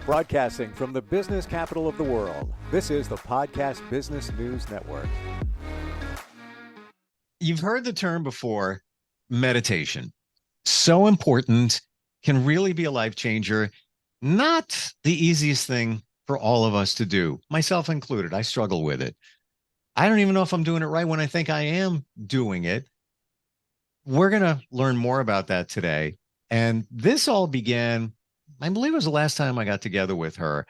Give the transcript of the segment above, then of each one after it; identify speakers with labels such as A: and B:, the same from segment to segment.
A: Broadcasting from the business capital of the world, this is the Podcast Business News Network.
B: You've heard the term before, meditation. So important, can really be a life changer. Not the easiest thing for all of us to do, myself included. I struggle with it. I don't even know if I'm doing it right when I think I am doing it. We're going to learn more about that today. And this all began, I believe it was the last time I got together with her,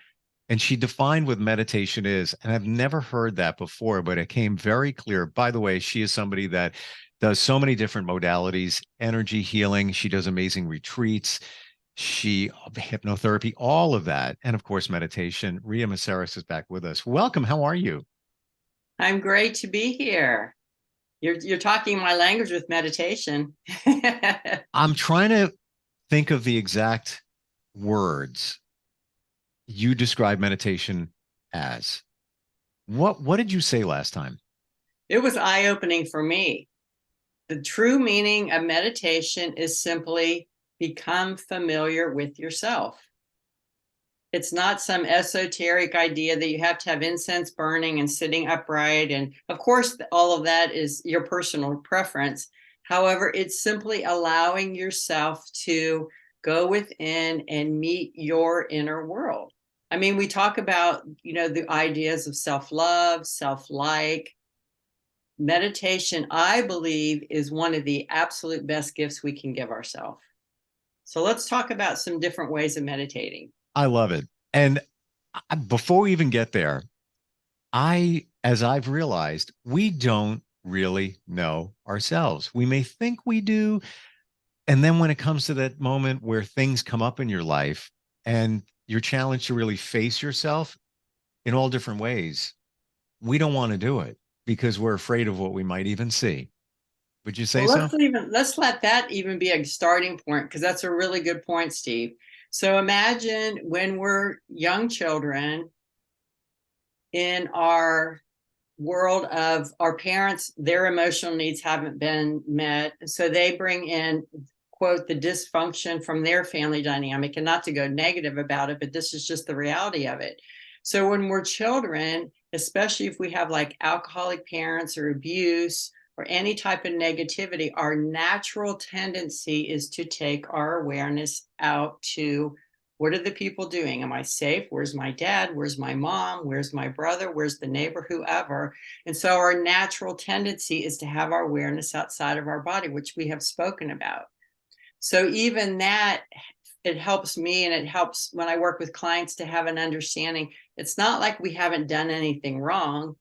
B: and she defined what meditation is. And I've never heard that before, but it came very clear. By the way, she is somebody that does so many different modalities, energy healing. She does amazing retreats. She hypnotherapy, all of that. And of course, meditation. Rhea Maceris is back with us. Welcome. How are you?
C: I'm great to be here. You're talking my language with meditation.
B: I'm trying to think of the exact words you describe meditation as. What did you say last time?
C: It was eye-opening for me. The true meaning of meditation is simply become familiar with yourself. It's not some esoteric idea that you have to have incense burning and sitting upright. And of course, all of that is your personal preference. However, it's simply allowing yourself to go within and meet your inner world. I mean, we talk about, the ideas of self-love, self-like. Meditation, I believe, is one of the absolute best gifts we can give ourselves. So let's talk about some different ways of meditating.
B: I love it. And before we even get there, as I've realized, we don't really know ourselves. We may think we do. And then when it comes to that moment where things come up in your life and you're challenged to really face yourself in all different ways, we don't want to do it because we're afraid of what we might even see. Would you say so?
C: Let's let that even be a starting point, because that's a really good point, Steve. So imagine when we're young children in our world of our parents, their emotional needs haven't been met. So they bring in, quote, the dysfunction from their family dynamic, and not to go negative about it, but this is just the reality of it. So when we're children, especially if we have like alcoholic parents or abuse or any type of negativity, our natural tendency is to take our awareness out to, what are the people doing? Am I safe? Where's my dad? Where's my mom? Where's my brother? Where's the neighbor? Whoever. And so our natural tendency is to have our awareness outside of our body, which we have spoken about. So even that, it helps me, and it helps when I work with clients to have an understanding. It's not like we haven't done anything wrong.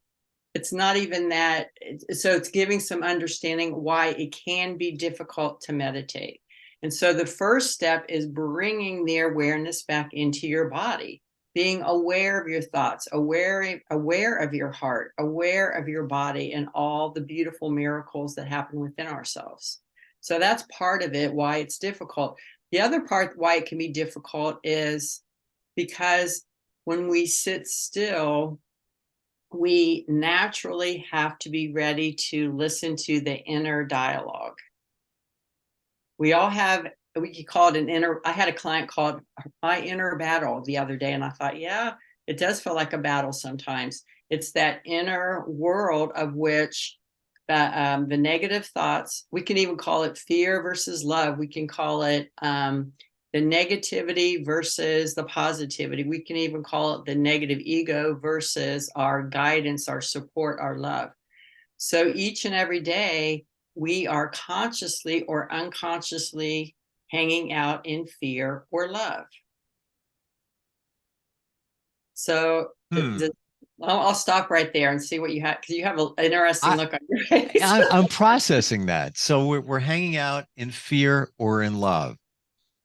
C: It's not even that. So it's giving some understanding why it can be difficult to meditate. And so the first step is bringing the awareness back into your body, being aware of your thoughts, aware of your heart, aware of your body, and all the beautiful miracles that happen within ourselves. So that's part of it, why it's difficult. The other part why it can be difficult is because when we sit still, we naturally have to be ready to listen to the inner dialogue. We all have, we could call it an inner, I had a client called my inner battle the other day, and I thought, yeah, it does feel like a battle sometimes. It's that inner world of which the negative thoughts, we can even call it fear versus love. We can call it the negativity versus the positivity. We can even call it the negative ego versus our guidance, our support, our love. So each and every day, we are consciously or unconsciously hanging out in fear or love. So I'll stop right there and see what you have, because you have an interesting look on your face.
B: I'm processing that. So we're hanging out in fear or in love.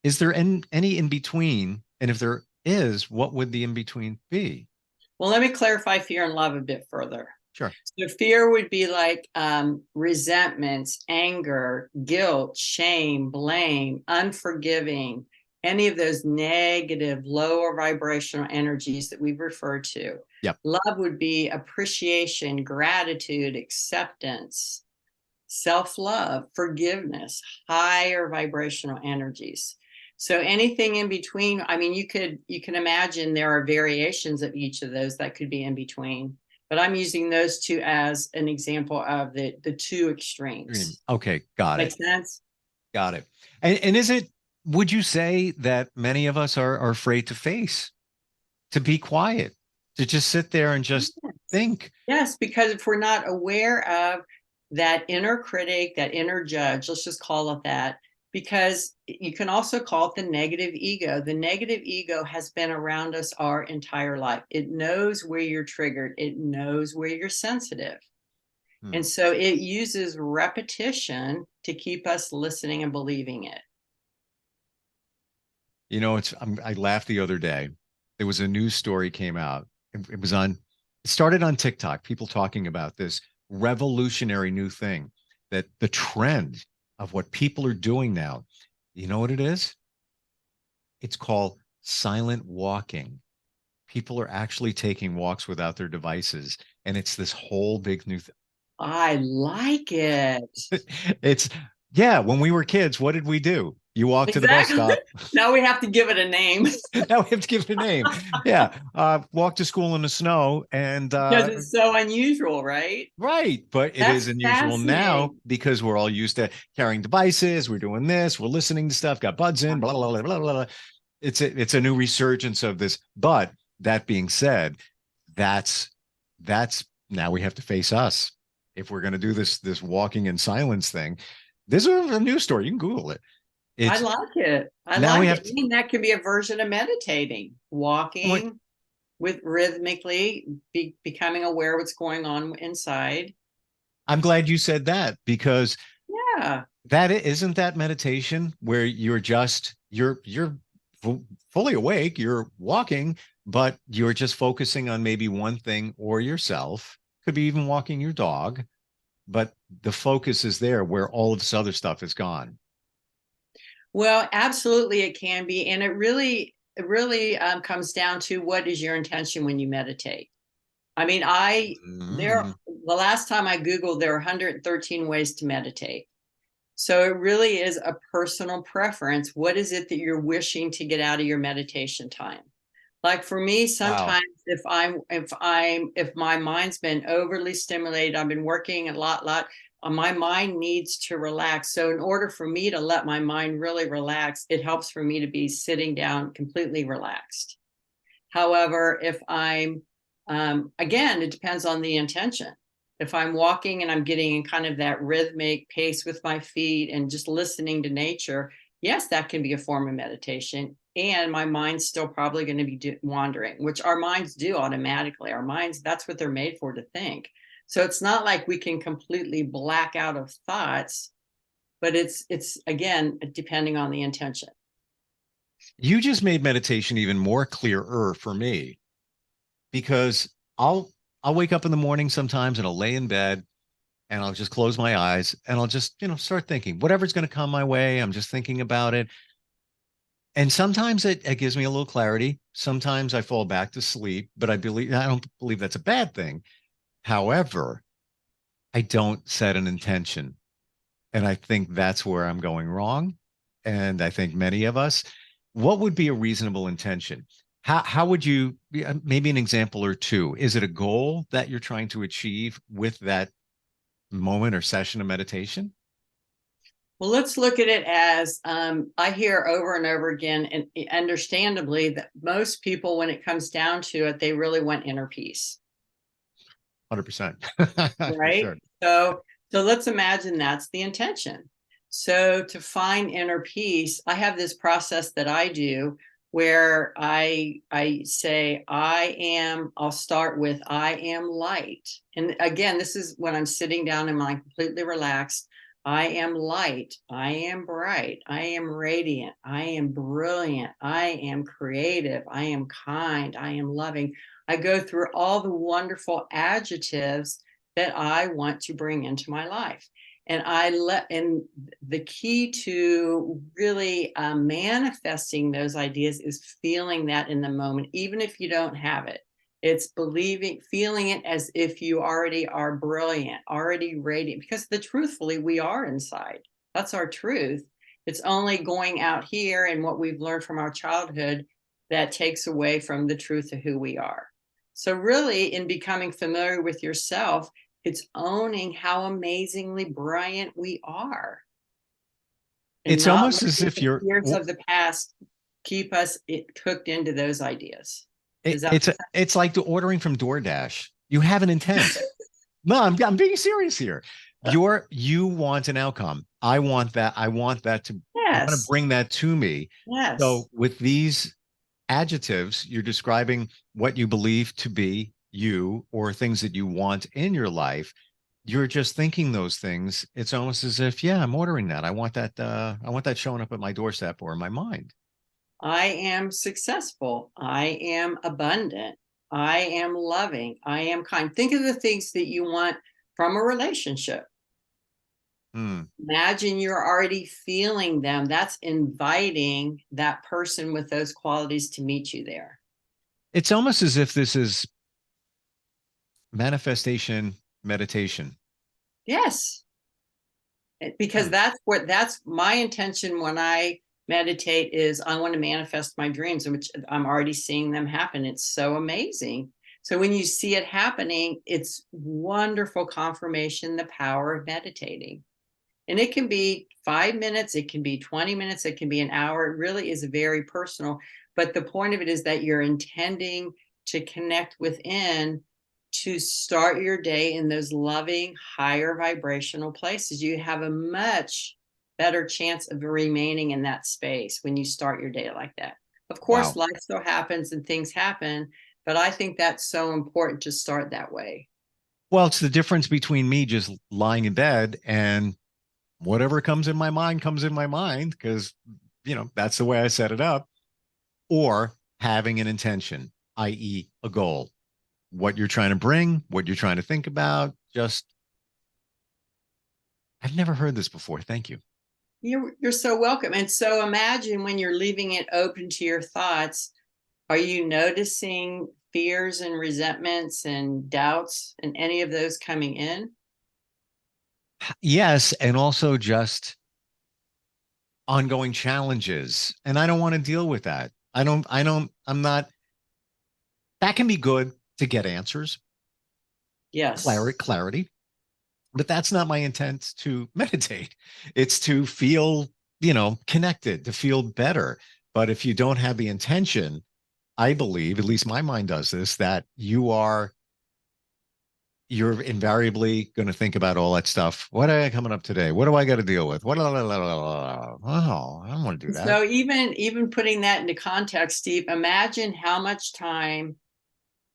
B: Is there any in between? And if there is, what would the in between be?
C: Well, let me clarify fear and love a bit further.
B: Sure.
C: So fear would be like resentments, anger, guilt, shame, blame, unforgiving, any of those negative, lower vibrational energies that we've referred to.
B: Yep.
C: Love would be appreciation, gratitude, acceptance, self-love, forgiveness, higher vibrational energies. So anything in between, I mean, you can imagine there are variations of each of those that could be in between, but I'm using those two as an example of the two extremes.
B: Okay, got
C: Make
B: it.
C: sense?
B: Got it. And is it, would you say that many of us are afraid to face, to be quiet, to just sit there and just think?
C: Yes, because if we're not aware of that inner critic, that inner judge, let's just call it that, because you can also call it the negative ego. The negative ego has been around us our entire life. It knows where you're triggered, it knows where you're sensitive.
B: Hmm.
C: And so it uses repetition to keep us listening and believing it.
B: You know, I laughed the other day. There was a news story came out. It was on, it started on TikTok, people talking about this revolutionary new thing, that the trend of what people are doing now, you know what it is? It's called silent walking. People are actually taking walks without their devices. And it's this whole big new thing.
C: I like it.
B: It's, yeah, when we were kids, what did we do? You walk to the bus
C: Exactly.
B: stop.
C: Now we have to give it a name
B: Now we have to give it a name. Yeah. Walk to school in the snow. And
C: because it's so unusual, right?
B: right. But it is
C: That's
B: unusual now
C: fascinating.
B: because we're all used to carrying devices. We're doing this, we're listening to stuff, got buds in, blah, blah, blah, blah, blah. It's a new resurgence of this. But that being said, that's that's now we have to face us. If we're going to do this walking in silence thing, this is a news story. You can Google it.
C: I
B: It's
C: like it. I
B: now we
C: like it.
B: have
C: I mean, that could be a version of meditating,
B: to,
C: walking with rhythmically, becoming aware of what's going on inside.
B: I'm glad you said that because
C: Yeah.
B: that isn't that meditation where you're just you're fully awake, you're walking, but you're just focusing on maybe one thing or yourself. Could be even walking your dog, but the focus is there where all of this other stuff is gone.
C: Well, absolutely, it can be, and it really comes down to what is your intention when you meditate. I mean,
B: Mm.
C: the last time I Googled, there are 113 ways to meditate. So it really is a personal preference. What is it that you're wishing to get out of your meditation time? Like for me,
B: Wow.
C: sometimes if my mind's been overly stimulated, I've been working a lot, my mind needs to relax. So in order for me to let my mind really relax, it helps for me to be sitting down completely relaxed. However, if I'm, again, it depends on the intention. If I'm walking and I'm getting in kind of that rhythmic pace with my feet and just listening to nature, yes, that can be a form of meditation. And my mind's still probably going to be wandering, which our minds do automatically. Our minds, that's what they're made for, to think. So it's not like we can completely black out of thoughts, but it's again, depending on the intention.
B: You just made meditation even more clearer for me because I'll wake up in the morning sometimes and I'll lay in bed and I'll just close my eyes and I'll just, start thinking whatever's going to come my way. I'm just thinking about it. And sometimes it gives me a little clarity. Sometimes I fall back to sleep, but I don't believe that's a bad thing. However, I don't set an intention. And I think that's where I'm going wrong. And I think many of us, what would be a reasonable intention? How would you, maybe an example or two? Is it a goal that you're trying to achieve with that moment or session of meditation?
C: Well, let's look at it as I hear over and over again, and understandably, that most people, when it comes down to it, they really want inner peace,
B: 100%. For
C: right?
B: sure.
C: So let's imagine that's the intention. So to find inner peace, I have this process that I do where I say I'll start with I am light. And again, this is when I'm sitting down and I'm completely relaxed. I am light. I am bright. I am radiant. I am brilliant. I am creative. I am kind. I am loving. I go through all the wonderful adjectives that I want to bring into my life. And the key to really manifesting those ideas is feeling that in the moment, even if you don't have it. It's feeling it as if you already are brilliant, already radiant, because truthfully, we are inside. That's our truth. It's only going out here and what we've learned from our childhood that takes away from the truth of who we are. So really, in becoming familiar with yourself, it's owning how amazingly brilliant we are. And
B: It's
C: not
B: almost as
C: letting
B: if
C: the
B: you're
C: fears of the past keep us hooked into those ideas.
B: it,
C: Does that
B: it's
C: make
B: it's like the ordering from DoorDash. You have an intent. No, I'm being serious here.
C: sense?
B: You want an outcome. I want that. I want that to I want to
C: Yes.
B: bring that to me. So
C: Yes.
B: with these adjectives, you're describing what you believe to be you or things that you want in your life. You're just thinking those things. It's almost as if, yeah, I'm ordering that. I want that showing up at my doorstep or in my mind.
C: I am successful. I am abundant. I am loving. I am kind. Think of the things that you want from a relationship.
B: Hmm.
C: Imagine you're already feeling them. That's inviting that person with those qualities to meet you there.
B: It's almost as if this is manifestation meditation.
C: Yes. Because
B: Hmm.
C: that's my intention when I meditate is I want to manifest my dreams, which I'm already seeing them happen. It's so amazing. So when you see it happening, it's wonderful confirmation, the power of meditating. And it can be 5 minutes, it can be 20 minutes, it can be an hour. It really is very personal. But the point of it is that you're intending to connect within to start your day in those loving, higher vibrational places. You have a much better chance of remaining in that space when you start your day like that. Of course,
B: Wow.
C: life still happens and things happen, but I think that's so important to start that way.
B: Well, it's the difference between me just lying in bed and whatever comes in my mind because, that's the way I set it up, or having an intention, i.e., a goal, what you're trying to bring, what you're trying to think about. Just, I've never heard this before. Thank you.
C: You're so welcome. And so imagine when you're leaving it open to your thoughts, are you noticing fears and resentments and doubts and any of those coming in?
B: Yes. And also just ongoing challenges. And I don't want to deal with that. I'm not, that can be good to get answers,
C: Yes.
B: clarity, but that's not my intent to meditate. It's to feel, connected, to feel better. But if you don't have the intention, I believe, at least my mind does this, that you're invariably going to think about all that stuff. What am I coming up today? What do I got to deal with? What? Oh, I don't want to do that.
C: So even putting that into context, Steve, imagine how much time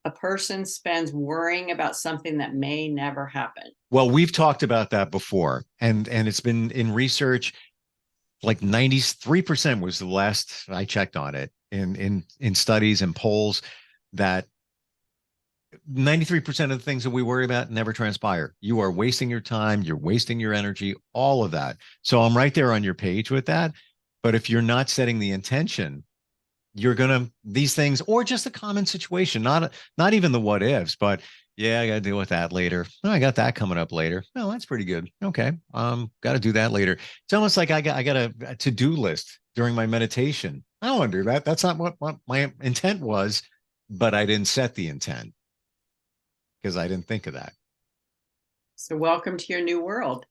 C: a person spends worrying about something that may never happen.
B: Well, we've talked about that before, and it's been in research. Like 93% was the last I checked on it in studies and polls that 93% of the things that we worry about never transpire. You are wasting your time, you're wasting your energy, all of that. So I'm right there on your page with that. But if you're not setting the intention, you're gonna these things, or just a common situation, not even the what ifs, but yeah, I gotta deal with that later. Oh, I got that coming up later. Oh, that's pretty good. Okay. Gotta do that later. It's almost like I got a to-do list during my meditation. I don't want to do that. That's not what my intent was, but I didn't set the intent because I didn't think of that.
C: So welcome to your new world.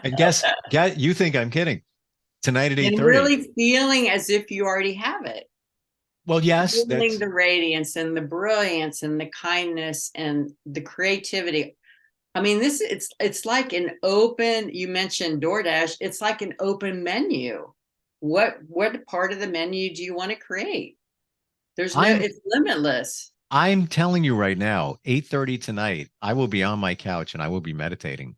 B: And you think I'm kidding. Tonight at
C: And
B: 8:30.
C: really feeling as if you already have it.
B: Well, yes,
C: Feeling
B: that's
C: the radiance and the brilliance and the kindness and the creativity. I mean, it's like an open, you mentioned DoorDash, it's like an open menu. What part of the menu do you want to create?
B: I'm
C: It's limitless.
B: I'm telling you right now, 8:30 tonight, I will be on my couch and I will be meditating.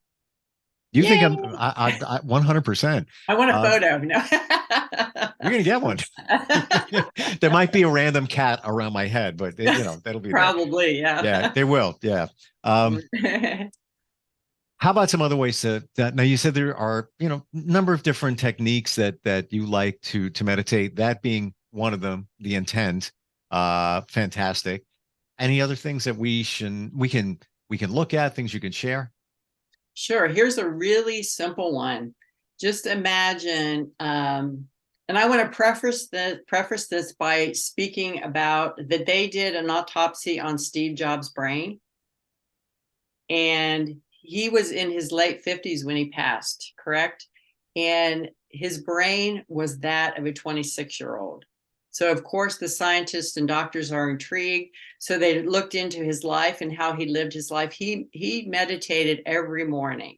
B: You think
C: Yay.
B: I 100%.
C: I want a
B: Uh,
C: photo. No.
B: you're gonna get one. There might be a random cat around my head, but that'll be there.
C: Probably,
B: Yeah,
C: yeah.
B: they will. Yeah. How about some other ways that now you said there are, number of different techniques that you like to meditate, that being one of them, the intent. Fantastic. Any other things that we can look at, things you can share?
C: Sure. Here's a really simple one. just imagine, and I want to preface this by speaking about that they did an autopsy on Steve Jobs' brain, and he was in his late 50s when he passed, correct? And his brain was that of a 26-year-old. So of course the scientists and doctors are intrigued. So they looked into his life and how he lived his life. He meditated every morning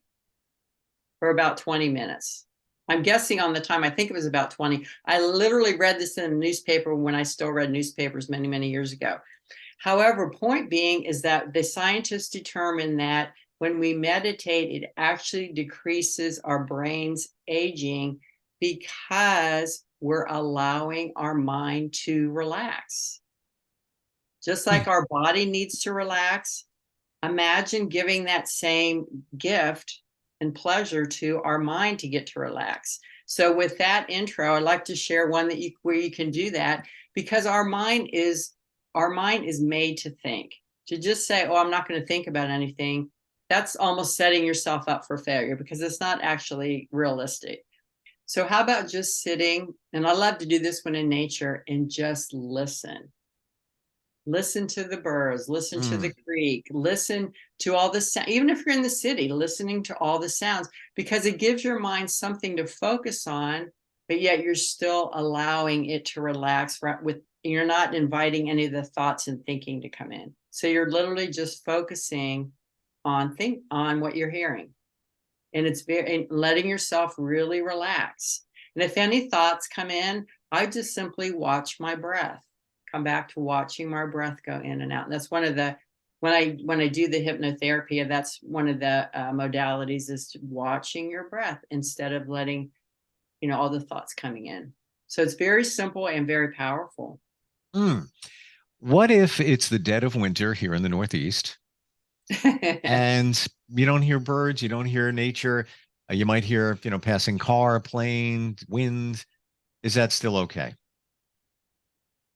C: for about 20 minutes. I'm guessing on the time, I think it was about 20. I literally read this in a newspaper when I still read newspapers many, many years ago. However, point being is that the scientists determined that when we meditate, it actually decreases our brain's aging because we're allowing our mind to relax. Just like our body needs to relax, imagine giving that same gift and pleasure to our mind to get to relax. So with that intro, I'd like to share one that where you can do that, because our mind is made to think. To just say, oh, I'm not going to think about anything, that's almost setting yourself up for failure, because it's not actually realistic. So how about just sitting, and I love to do this one in nature, and just listen. Listen to the birds, listen to the creek, listen to all the sound. Even if you're in the city, listening to all the sounds, because it gives your mind something to focus on, but yet you're still allowing it to relax. You're not inviting any of the thoughts and thinking to come in. So you're literally just focusing on what you're hearing. And it's and letting yourself really relax. And if any thoughts come in, I just simply watch my breath. Come back to watching my breath go in and out. And that's one of the, when I do the hypnotherapy, that's one of the modalities, is watching your breath instead of letting, all the thoughts coming in. So it's very simple and very powerful.
B: What if it's the dead of winter here in the Northeast and you don't hear birds, you don't hear nature, you might hear, passing car, plane, wind. Is that still okay?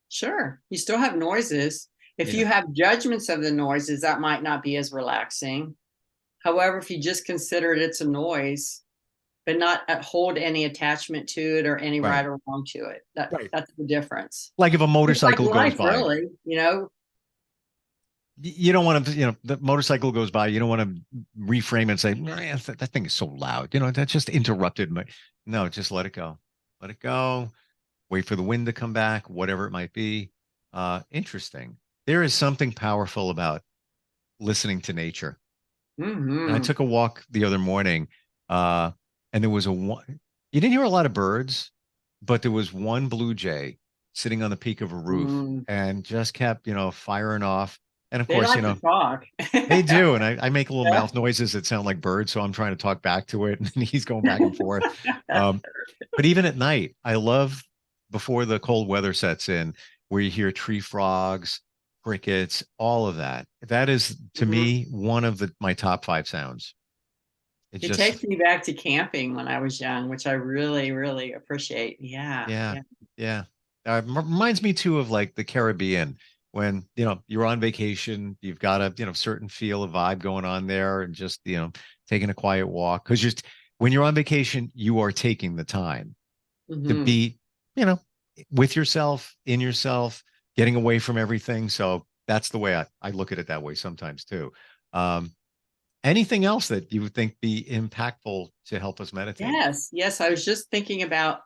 C: Sure. You still have noises. If you have judgments of the noises, that might not be as relaxing. However, if you just consider it's a noise, but not hold any attachment to it or any right or wrong to it, that's the difference.
B: Like if a motorcycle
C: goes
B: by,
C: really,
B: you don't want to, the motorcycle goes by, you don't want to reframe and say, that thing is so loud. That just interrupted my, no, just let it go. Let it go. Wait for the wind to come back, whatever it might be. Interesting. There is something powerful about listening to nature. And I took a walk the other morning, and there was you didn't hear a lot of birds, but there was one blue jay sitting on the peak of a roof and just kept, firing off. And of course,
C: like to talk.
B: They do. And I make little mouth noises that sound like birds. So I'm trying to talk back to it, and he's going back and forth. But even at night, I love, before the cold weather sets in, where you hear tree frogs, crickets, all of that. That is, to me, one of my top 5 sounds.
C: It takes me back to camping when I was young, which I really, really appreciate.
B: Yeah. Reminds me too of like the Caribbean, when, you're on vacation, you've got a, certain feel of vibe going on there, and just, taking a quiet walk. Because when you're on vacation, you are taking the time to be, with yourself, in yourself, getting away from everything. So that's the way I look at it that way sometimes too. Anything else that you would think be impactful to help us meditate?
C: Yes. I was just thinking about,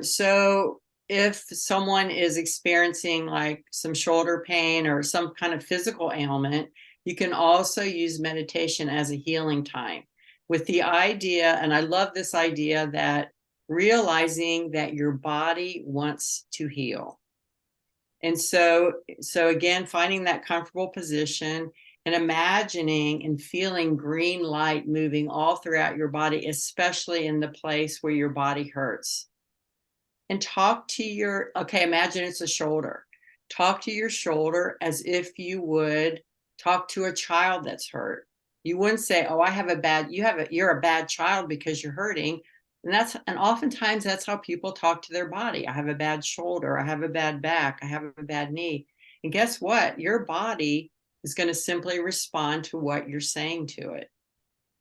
C: so if someone is experiencing like some shoulder pain or some kind of physical ailment, you can also use meditation as a healing time, with the idea, and I love this idea, that realizing that your body wants to heal. And so again, finding that comfortable position and imagining and feeling green light moving all throughout your body, especially in the place where your body hurts. And imagine it's a shoulder. Talk to your shoulder as if you would talk to a child that's hurt. You wouldn't say, oh, you're a bad child because you're hurting. And oftentimes that's how people talk to their body. I have a bad shoulder. I have a bad back. I have a bad knee. And guess what? Your body is going to simply respond to what you're saying to it.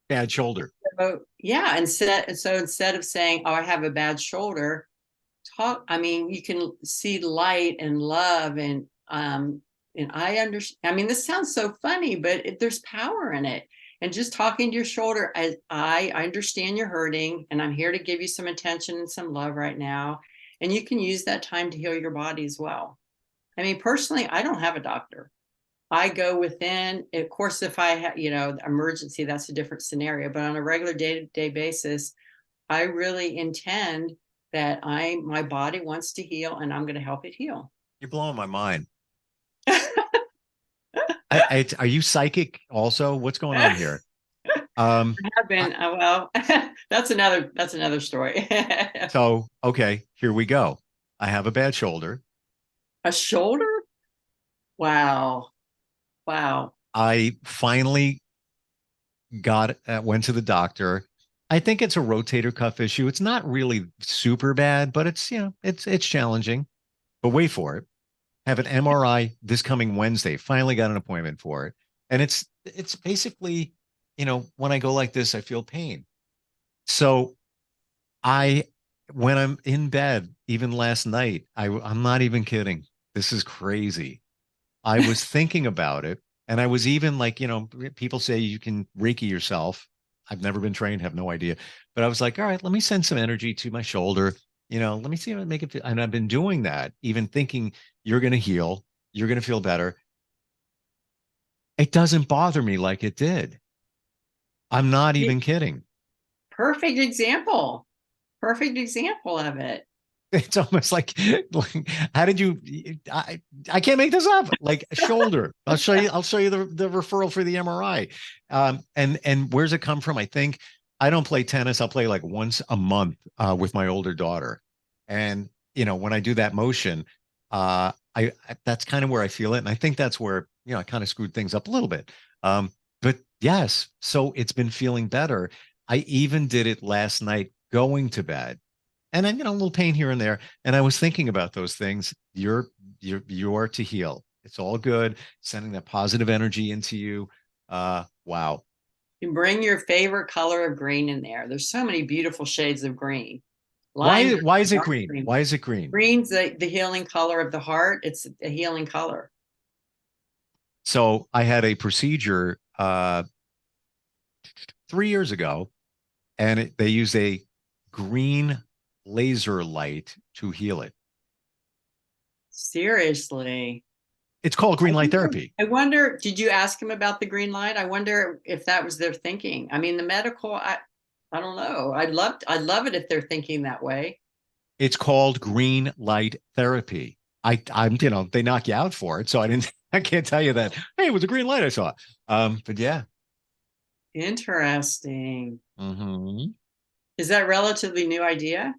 B: bad shoulder.
C: So, yeah, instead of saying, "Oh, I have a bad shoulder," I mean, you can see light and love, and I understand. I mean, this sounds so funny, but there's power in it. And just talking to your shoulder, I understand you're hurting, and I'm here to give you some attention and some love right now. And you can use that time to heal your body as well. I mean, personally, I don't have a doctor. I go within, of course, if I have, emergency, that's a different scenario. But on a regular day-to-day basis, I really intend that my body wants to heal, and I'm going to help it heal.
B: You're blowing my mind. Are you psychic also? What's going on here?
C: I have been, well, that's another story.
B: So, okay, here we go. I have a bad shoulder.
C: A shoulder? Wow. Wow.
B: I finally went to the doctor. I think it's a rotator cuff issue. It's not really super bad, but it's, it's challenging. But wait for it. Have an MRI this coming Wednesday. Finally got an appointment for it. And it's basically, when I go like this, I feel pain. So when I'm in bed, even last night, I'm not even kidding. This is crazy. I was thinking about it. And I was even like, people say you can Reiki yourself. I've never been trained, have no idea. But I was like, all right, let me send some energy to my shoulder. Let me see how to make it feel. And I've been doing that, even thinking you're going to heal, you're going to feel better. It doesn't bother me like it did. I'm not even kidding.
C: Perfect example. Perfect example of it.
B: It's almost like how did you, I can't make this up. Like shoulder. I'll show you the referral for the MRI. And where's it come from? I think I don't play tennis. I'll play like once a month with my older daughter. And when I do that motion, I that's kind of where I feel it. And I think that's where, I kind of screwed things up a little bit. But yes, so it's been feeling better. I even did it last night going to bed. And then, a little pain here and there. And I was thinking about those things. You're to heal. It's all good. Sending that positive energy into you. Wow.
C: You bring your favorite color of green in there. There's so many beautiful shades of green.
B: Why is it green? Why is it green?
C: Green's the healing color of the heart. It's a healing color.
B: So I had a procedure 3 years ago, and they use a green laser light to heal it.
C: Seriously.
B: It's called green light therapy.
C: I wonder, did you ask him about the green light? I wonder if that was their thinking. I mean, the medical, I don't know. I'd love it if they're thinking that way.
B: It's called green light therapy. I'm they knock you out for it. So I can't tell you that, hey, it was a green light I saw. But yeah.
C: Interesting.
B: Mm-hmm.
C: Is that relatively new idea?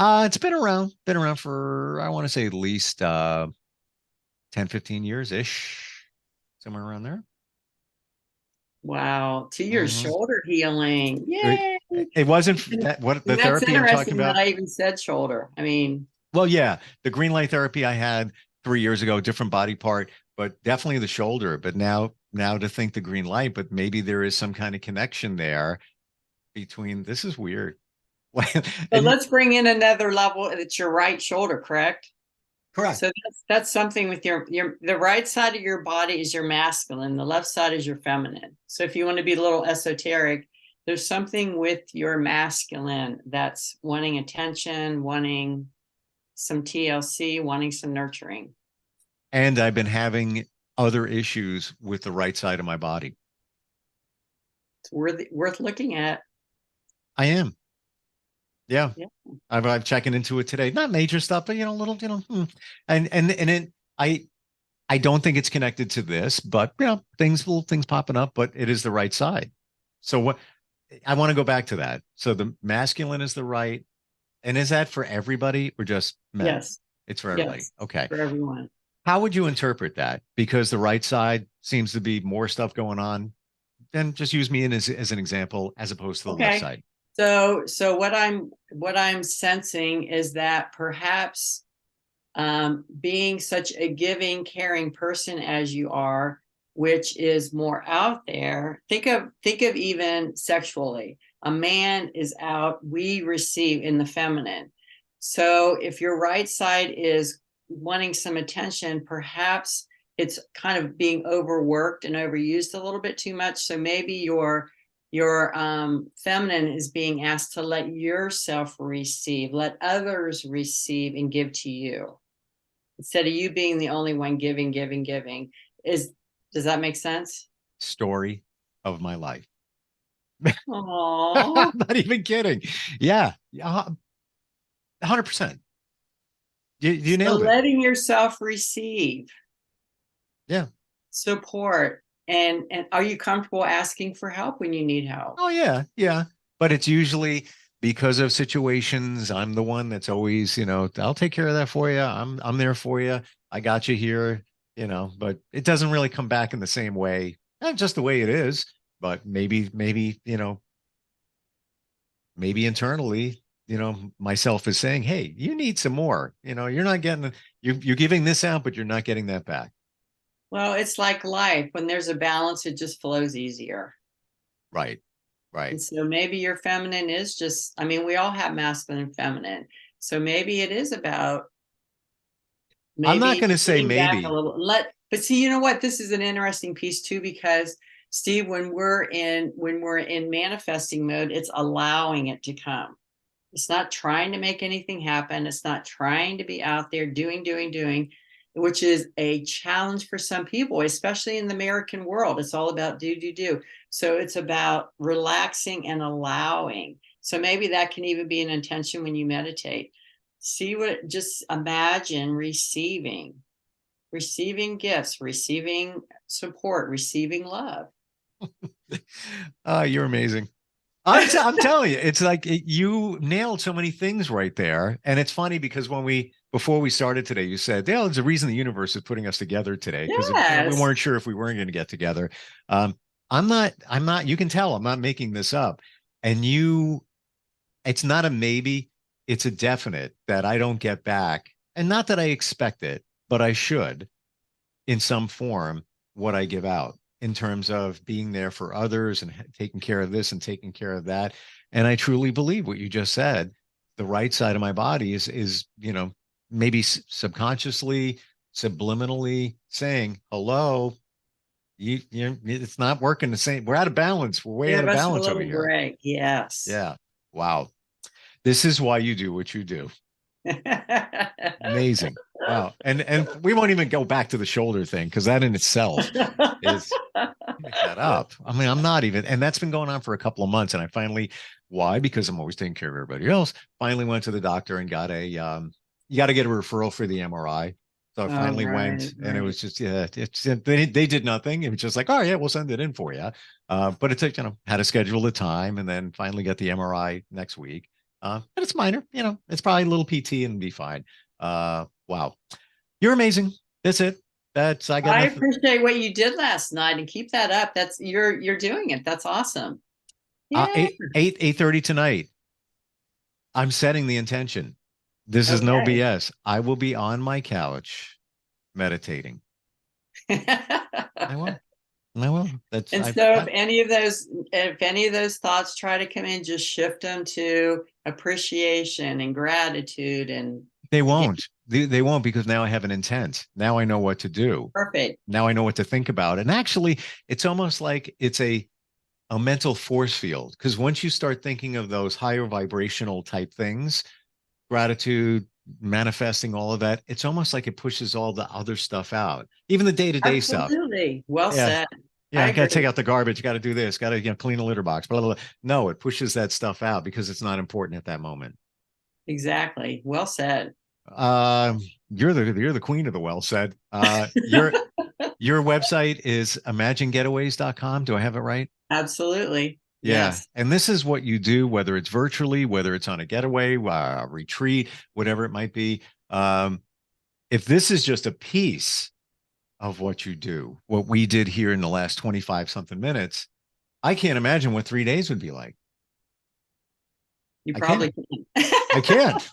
B: It's been around for, I want to say at least 10, 15 years ish, somewhere around there.
C: Wow. To your shoulder healing. Yay.
B: It wasn't that what the therapy I'm talking about.
C: That I even said shoulder. I mean,
B: well, yeah, the green light therapy I had 3 years ago, different body part, but definitely the shoulder. But now to think the green light, but maybe there is some kind of connection there between, this is weird.
C: So let's bring in another level. It's your right shoulder, correct?
B: Correct.
C: So that's something with the right side of your body is your masculine, the left side is your feminine. So if you want to be a little esoteric, there's something with your masculine that's wanting attention, wanting some TLC, wanting some nurturing.
B: And I've been having other issues with the right side of my body.
C: It's worth looking at.
B: I am. Yeah. I'm checking into it today. Not major stuff, but little, and I don't think it's connected to this, but little things popping up, but it is the right side. So what I want to go back to that. So the masculine is the right, and is that for everybody or just men?
C: Yes.
B: It's for everybody.
C: Yes,
B: okay.
C: For everyone.
B: How would you interpret that? Because the right side seems to be more stuff going on. Then just use me as an example as opposed to the left side.
C: So what I'm sensing is that perhaps being such a giving, caring person as you are, which is more out there. Think of even sexually. A man is out, we receive in the feminine. So if your right side is wanting some attention, perhaps it's kind of being overworked and overused a little bit too much. So maybe your feminine is being asked to let yourself receive, let others receive and give to you, instead of you being the only one giving. Does that make sense?
B: Story of my life.
C: Aww.
B: I'm not even kidding. Yeah. 100%. You
C: So
B: nailed it.
C: letting yourself receive.
B: Yeah.
C: Support. And are you comfortable asking for help when you need help?
B: Oh, yeah. Yeah. But it's usually because of situations. I'm the one that's always, I'll take care of that for you. I'm there for you. I got you here, but it doesn't really come back in the same way. Not just the way it is, but maybe, maybe internally, myself is saying, hey, you need some more. You're not getting, you're giving this out, but you're not getting that back.
C: Well, it's like life. When there's a balance, it just flows easier.
B: Right. Right.
C: And so maybe your feminine is just, I mean, we all have masculine and feminine. So maybe it is about
B: I'm not going to say
C: sitting back
B: maybe.
C: a little. But see, you know what? This is an interesting piece too, because Steve, when we're in manifesting mode, it's allowing it to come. It's not trying to make anything happen. It's not trying to be out there doing, which is a challenge for some people, especially in the American world. It's all about do. So it's about relaxing and allowing. So maybe that can even be an intention when you meditate. Just imagine receiving gifts, receiving support, receiving love.
B: You're amazing. I'm telling you, it's like you nailed so many things right there. And it's funny because before we started today, you said, Dale, there's a reason the universe is putting us together today, because we weren't sure if we weren't going to get together. I'm not, you can tell I'm not making this up. And it's not a maybe, it's a definite that I don't get back. And not that I expect it, but I should in some form what I give out, in terms of being there for others and taking care of this and taking care of that. And I truly believe what you just said. The right side of my body is maybe subconsciously, subliminally saying, hello, it's not working the same. We're out of balance. We're way out of balance over here.
C: Break. Yes.
B: Yeah. Wow. This is why you do what you do. Amazing. Wow. And we won't even go back to the shoulder thing, because that in itself is make that up. I mean, I'm not even, and that's been going on for a couple of months. And I finally, why? Because I'm always taking care of everybody else. Finally went to the doctor and got you got to get a referral for the MRI. So I finally went, and it was just, they did nothing. It was just like, oh yeah, we'll send it in for you. But it took, had to schedule the time, and then finally got the MRI next week. But it's minor, it's probably a little PT and be fine. Wow. You're amazing. That's it. I
C: appreciate what you did last night, and keep that up. That's you're doing it. That's awesome.
B: Yeah. 8:30 tonight. I'm setting the intention. This is no BS. I will be on my couch meditating. I will.
C: If any of those thoughts try to come in, just shift them to appreciation and gratitude. And
B: they won't. They won't, because now I have an intent. Now I know what to do.
C: Perfect.
B: Now I know what to think about. And actually, it's almost like it's a mental force field, because once you start thinking of those higher vibrational type things, gratitude, manifesting, all of that, it's almost like it pushes all the other stuff out, even the day-to-day stuff.
C: Absolutely. Well said.
B: Yeah, I got to take out the garbage. You got to do this. Got to clean a litter box. Blah, blah, blah. No, it pushes that stuff out because it's not important at that moment.
C: Exactly. Well said.
B: You're the queen of the well said. Your website is imaginegetaways.com. Do I have it right?
C: Absolutely.
B: Yeah.
C: Yes.
B: And this is what you do, whether it's virtually, whether it's on a getaway, retreat, whatever it might be. If this is just a piece of what you do, what we did here in the last 25 something minutes, I can't imagine what 3 days would be like.
C: You probably
B: I can't.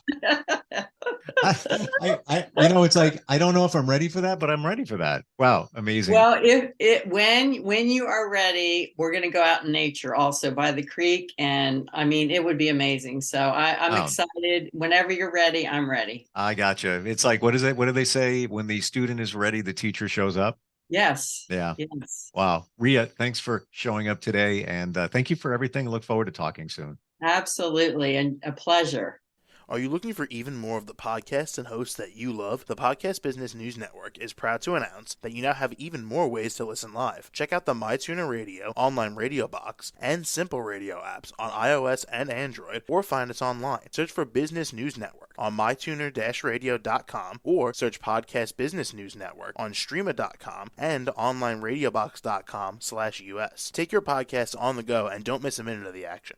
B: It's like, I don't know if I'm ready for that, but I'm ready for that. Wow. Amazing.
C: Well, when you are ready, we're going to go out in nature also by the creek. And I mean, it would be amazing. So I'm excited. Whenever you're ready, I'm ready.
B: I gotcha. It's like, what is it? What do they say? When the student is ready, the teacher shows up.
C: Yes.
B: Yeah.
C: Yes.
B: Wow. Rhea, thanks for showing up today. And thank you for everything. I look forward to talking soon.
C: Absolutely. And a pleasure.
D: Are you looking for even more of the podcasts and hosts that you love? The Podcast Business News Network is proud to announce that you now have even more ways to listen live. Check out the MyTuner Radio, online radio box, and Simple Radio apps on iOS and Android, or find us online. Search for Business News Network on mytuner-radio.com, or search Podcast Business News Network on streama.com and onlineradiobox.com/US. Take your podcast on the go and don't miss a minute of the action.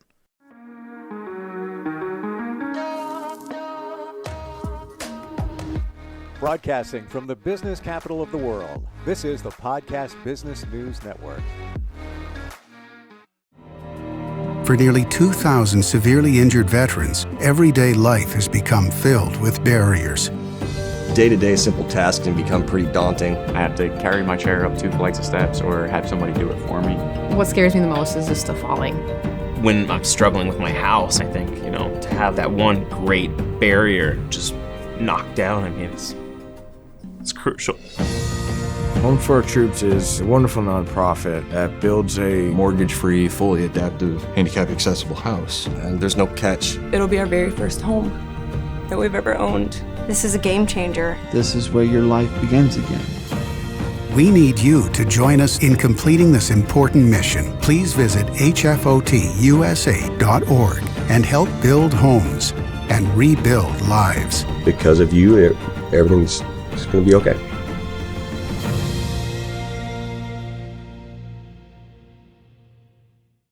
A: Broadcasting from the business capital of the world, this is the Podcast Business News Network.
E: For nearly 2,000 severely injured veterans, everyday life has become filled with barriers.
F: Day-to-day simple tasks can become pretty daunting.
G: I have to carry my chair up 2 flights of steps or have somebody do it for me.
H: What scares me the most is just the falling.
I: When I'm struggling with my house, I think, to have that one great barrier just knocked down, I mean, it's crucial.
J: Home for Our Troops is a wonderful nonprofit that builds a
K: mortgage-free, fully adaptive, handicap-accessible house.
F: And there's no catch.
L: It'll be our very first home that we've ever owned.
M: This is a game changer.
N: This is where your life begins again.
E: We need you to join us in completing this important mission. Please visit hfotusa.org and help build homes and rebuild lives.
F: Because of you, everything's going to be okay.